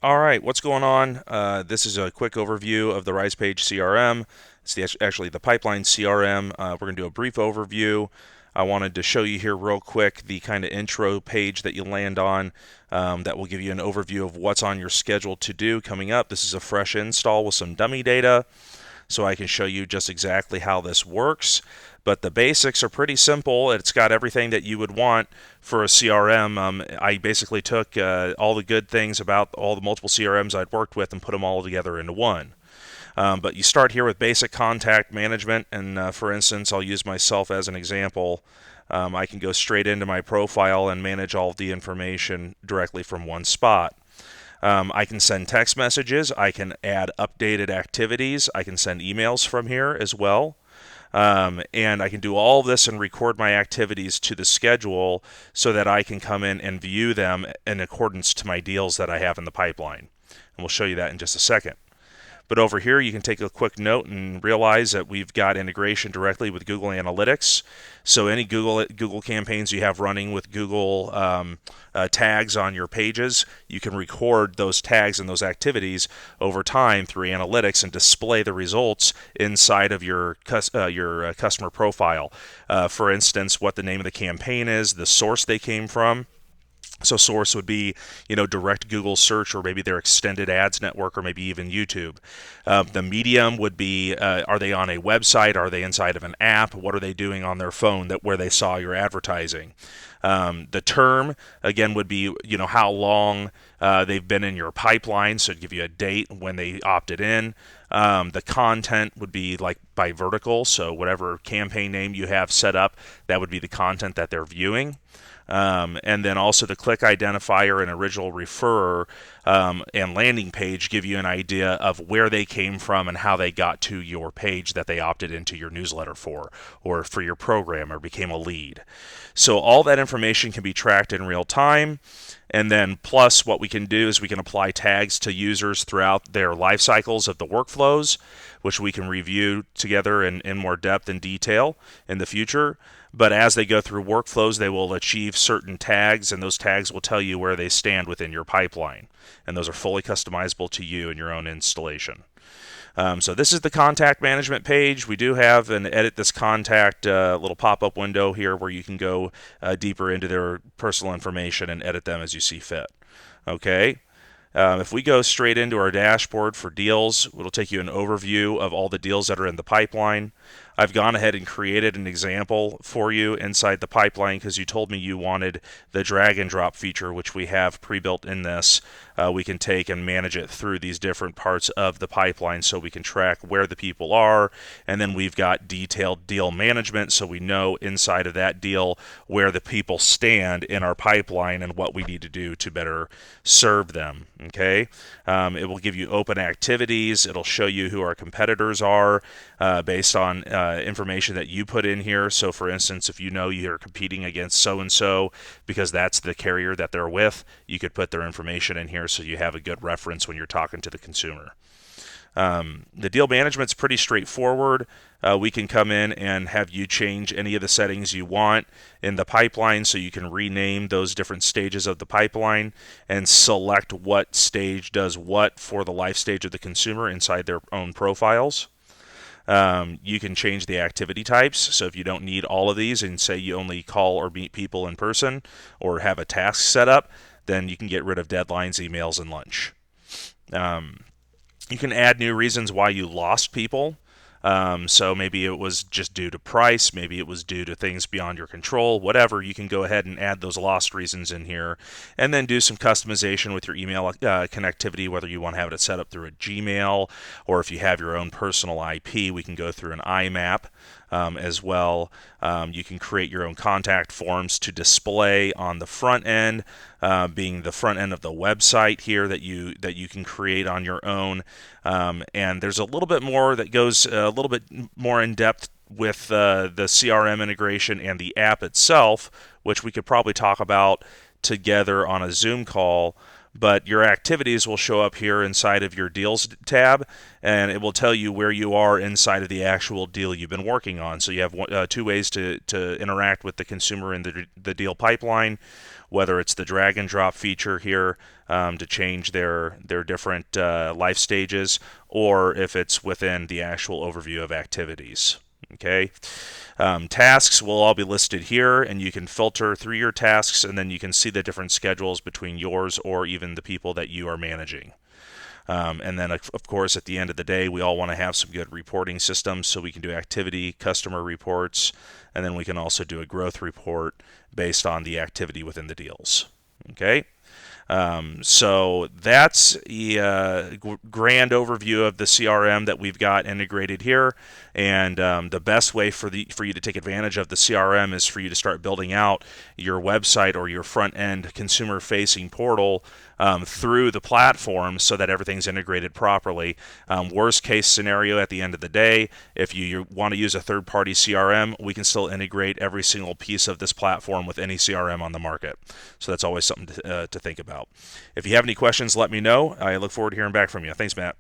All right, what's going on? This is a quick overview of the Risepage CRM. It's actually the pipeline CRM. We're going to do a brief overview. I wanted to show you here real quick the kind of intro page that you land on that will give you an overview of what's on your schedule to do coming up. This is a fresh install with some dummy data, so I can show you just exactly how this works. But the basics are pretty simple. It's got everything that you would want for a CRM. I basically took all the good things about all the multiple CRMs I'd worked with and put them all together into one. But you start here with basic contact management, and for instance, I'll use myself as an example. I can go straight into my profile and manage all of the information directly from one spot. I can send text messages. I can add updated activities. I can send emails from here as well. And I can do all of this and record my activities to the schedule so that I can come in and view them in accordance to my deals that I have in the pipeline. And we'll show you that in just a second. But over here, you can take a quick note and realize that we've got integration directly with Google Analytics. So any Google campaigns you have running with Google tags on your pages, you can record those tags and those activities over time through analytics and display the results inside of your customer profile. For instance, what the name of the campaign is, the source they came from. So source would be, direct Google search, or maybe their extended ads network, or maybe even YouTube. The medium would be, are they on a website? Are they inside of an app? What are they doing on their phone where they saw your advertising? The term, again, would be, how long they've been in your pipeline, so it'd give you a date when they opted in. The content would be like by vertical, so whatever campaign name you have set up, that would be the content that they're viewing. And then also the click identifier and original referrer and landing page give you an idea of where they came from and how they got to your page that they opted into your newsletter for, or for your program, or became a lead. So all that information can be tracked in real time. And then plus what we can do is we can apply tags to users throughout their life cycles of the workflows, which we can review together in more depth and detail in the future. But as they go through workflows, they will achieve certain tags, and those tags will tell you where they stand within your pipeline. And those are fully customizable to you and your own installation. So this is the contact management page. We do have an edit this contact little pop-up window here where you can go deeper into their personal information and edit them as you see fit. Okay. If we go straight into our dashboard for deals, it'll take you an overview of all the deals that are in the pipeline. I've gone ahead and created an example for you inside the pipeline because you told me you wanted the drag and drop feature, which we have pre-built in this. We can take and manage it through these different parts of the pipeline so we can track where the people are, and then we've got detailed deal management so we know inside of that deal where the people stand in our pipeline and what we need to do to better serve them. Okay, it will give you open activities. It'll show you who our competitors are based on information that you put in here. So for instance, if you know you're competing against so and so because that's the carrier that they're with, you could put their information in here so you have a good reference when you're talking to the consumer. The deal management's pretty straightforward. We can come in and have you change any of the settings you want in the pipeline, so you can rename those different stages of the pipeline and select what stage does what for the life stage of the consumer inside their own profiles. You can change the activity types. So if you don't need all of these and say you only call or meet people in person or have a task set up, then you can get rid of deadlines, emails, and lunch. You can add new reasons why you lost people. So maybe it was just due to price, maybe it was due to things beyond your control, whatever. You can go ahead and add those lost reasons in here, and then do some customization with your email connectivity, whether you want to have it set up through a Gmail, or if you have your own personal IP, we can go through an IMAP as well. You can create your own contact forms to display on the front end, being the front end of the website here that you can create on your own. And there's a little bit more that goes a little bit more in depth with the CRM integration and the app itself, which we could probably talk about together on a Zoom call. But your activities will show up here inside of your deals tab, and it will tell you where you are inside of the actual deal you've been working on. So you have two ways to interact with the consumer in the deal pipeline. whether it's the drag and drop feature here to change their different life stages, or if it's within the actual overview of activities. Okay. Tasks will all be listed here, and you can filter through your tasks, and then you can see the different schedules between yours or even the people that you are managing. And then, of course, at the end of the day, we all want to have some good reporting systems so we can do activity, customer reports, and then we can also do a growth report based on the activity within the deals. Okay. So that's a grand overview of the CRM that we've got integrated here. And the best way for you to take advantage of the CRM is for you to start building out your website or your front end consumer facing portal through the platform so that everything's integrated properly. Worst case scenario at the end of the day, if you want to use a third party CRM, we can still integrate every single piece of this platform with any CRM on the market. So that's always something to think about. If you have any questions, let me know. I look forward to hearing back from you. Thanks, Matt.